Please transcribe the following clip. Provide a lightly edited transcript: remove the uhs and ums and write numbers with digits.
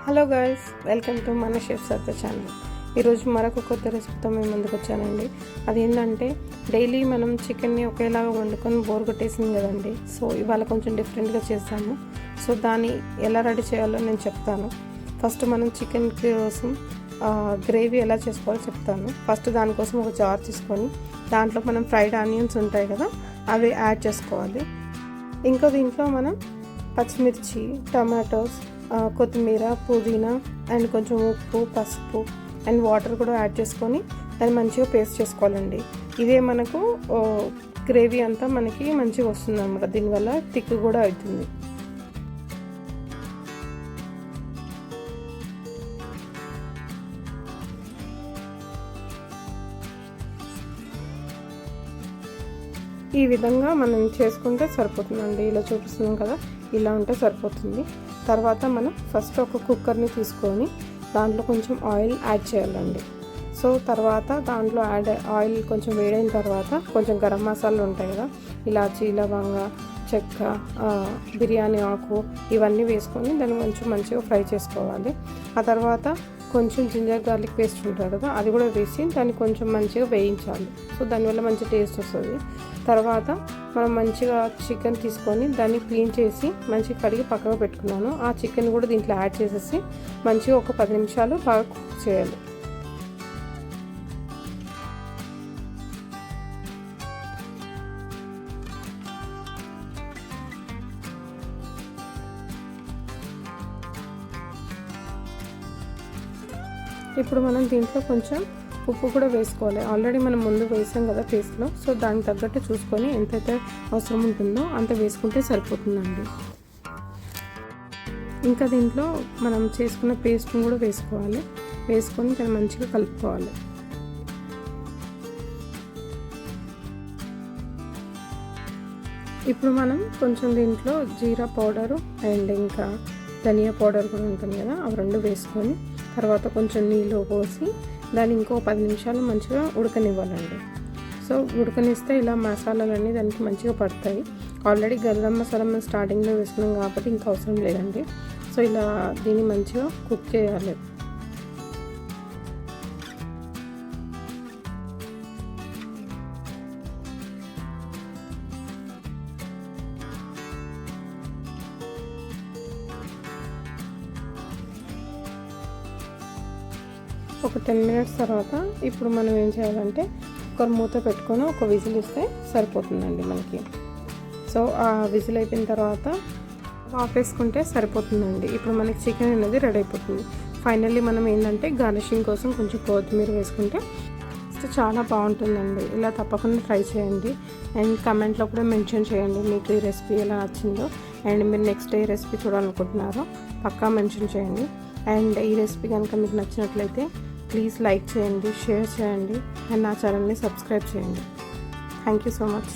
Hello guys, welcome to మన chef సత్య channel. ఈరోజు మరొక కొత్త రెసిపీతో మేము ముందుకు వచ్చానండి. అదేంటంటే డైలీ మనం చికెన్ని ఒకేలాగా వండుకొని బోర్ కొట్టేసింది కదండి. సో ఇవాళ కొంచెం డిఫరెంట్గా చేస్తాము. సో దాన్ని ఎలా రెడీ చేయాలో నేను చెప్తాను. ఫస్ట్ మనం చికెన్ కోసం గ్రేవీ ఎలా చేసుకోవాలో చెప్తాను. ఫస్ట్ దానికోసం ఒక జార్ తీసుకొని దాంట్లో మనం ఫ్రైడ్ ఆనియన్స్ ఉంటాయి కదా, అవి యాడ్ చేసుకోవాలి. ఇంకో దీంట్లో మనం పచ్చిమిర్చి, టమాటోస్, కొత్తిమీర, పుదీనా అండ్ కొంచెం ఉప్పు, పసుపు అండ్ వాటర్ కూడా యాడ్ చేసుకొని దాన్ని మంచిగా పేస్ట్ చేసుకోవాలండి. ఇదే మనకు గ్రేవీ అంతా మనకి మంచిగా వస్తుంది అన్నమాట. దీనివల్ల థిక్ కూడా అవుతుంది. ఈ విధంగా మనం చేసుకుంటే సరిపోతుందండి. ఇలా చూపిస్తున్నాం కదా, ఇలా ఉంటే సరిపోతుంది. తర్వాత మనం ఫస్ట్ ఒక కుక్కర్ని తీసుకొని దాంట్లో కొంచెం ఆయిల్ యాడ్ చేయాలండి. సో తర్వాత దాంట్లో ఆయిల్ కొంచెం వేడైన తర్వాత కొంచెం గరం మసాలాలు ఉంటాయి కదా, ఇలాచి, లవంగ, చెక్క, బిర్యానీ ఆకు, ఇవన్నీ వేసుకొని దాన్ని కొంచెం మంచిగా ఫ్రై చేసుకోవాలి. ఆ తర్వాత కొంచెం జింజర్ గార్లిక్ పేస్ట్ ఉంటుంది కదా, అది కూడా వేసి దాన్ని కొంచెం మంచిగా వేయించాలి. సో దానివల్ల మంచి టేస్ట్ వస్తుంది. తర్వాత మనం మంచిగా చికెన్ తీసుకొని దాన్ని క్లీన్ చేసి మంచిగా కడిగి పక్కకు పెట్టుకున్నాను. ఆ చికెన్ కూడా దీంట్లో యాడ్ చేసేసి మంచిగా ఒక 10 నిమిషాలు బాగా కుక్ చేయాలి. ఇప్పుడు మనం దీంట్లో కొంచెం ఉప్పు కూడా వేసుకోవాలి. ఆల్రెడీ మనం ముందు వేసాం కదా పేస్ట్లో. సో దానికి తగ్గట్టు చూసుకొని ఎంతైతే అవసరం ఉంటుందో అంత వేసుకుంటే సరిపోతుందండి. ఇంకా దీంట్లో మనం చేసుకున్న పేస్ట్ని కూడా వేసుకోవాలి. వేసుకొని దాన్ని మంచిగా కలుపుకోవాలి. ఇప్పుడు మనం కొంచెం దీంట్లో జీరా పౌడరు అండ్ ఇంకా ధనియా పౌడర్ కూడా ఉంటుంది కదా, అవి రెండు వేసుకొని తర్వాత కొంచెం నీళ్ళు పోసి దాన్ని ఇంకో 10 నిమిషాలు మంచిగా ఉడకనివ్వాలండి. సో ఉడకనిస్తే ఇలా మసాలాలన్నీ దానికి మంచిగా పడతాయి. ఆల్రెడీ గరం మసాలా మనం స్టార్టింగ్లో వేసుకున్నాం కాబట్టి ఇంకా అవసరం లేదండి. సో ఇలా దీన్ని మంచిగా కుక్ చేయాలి. ఒక 10 మినిట్స్ తర్వాత ఇప్పుడు మనం ఏం చేయాలంటే ఒక మూత పెట్టుకొని ఒక విజిల్ ఇస్తే సరిపోతుందండి మనకి. సో ఆ విజిల్ అయిపోయిన తర్వాత ఆపేసుకుంటే సరిపోతుందండి. ఇప్పుడు మనకి చికెన్ అనేది రెడీ అయిపోతుంది. ఫైనల్లీ మనం ఏంటంటే గార్నిషింగ్ కోసం కొంచెం కొత్తిమీర వేసుకుంటే చాలా బాగుంటుందండి. ఇలా తప్పకుండా ట్రై చేయండి అండ్ కమెంట్లో కూడా మెన్షన్ చేయండి మీకు ఈ రెసిపీ ఎలా నచ్చిందో అండ్ మీరు నెక్స్ట్ ఏ రెసిపీ చూడాలనుకుంటున్నారో పక్కా మెన్షన్ చేయండి. అండ్ ఈ రెసిపీ కనుక మీకు నచ్చినట్లయితే ప్లీజ్ లైక్ చేయండి, షేర్ చేయండి అండ్ నా ఛానల్ని సబ్స్క్రైబ్ చేయండి. Thank you so much.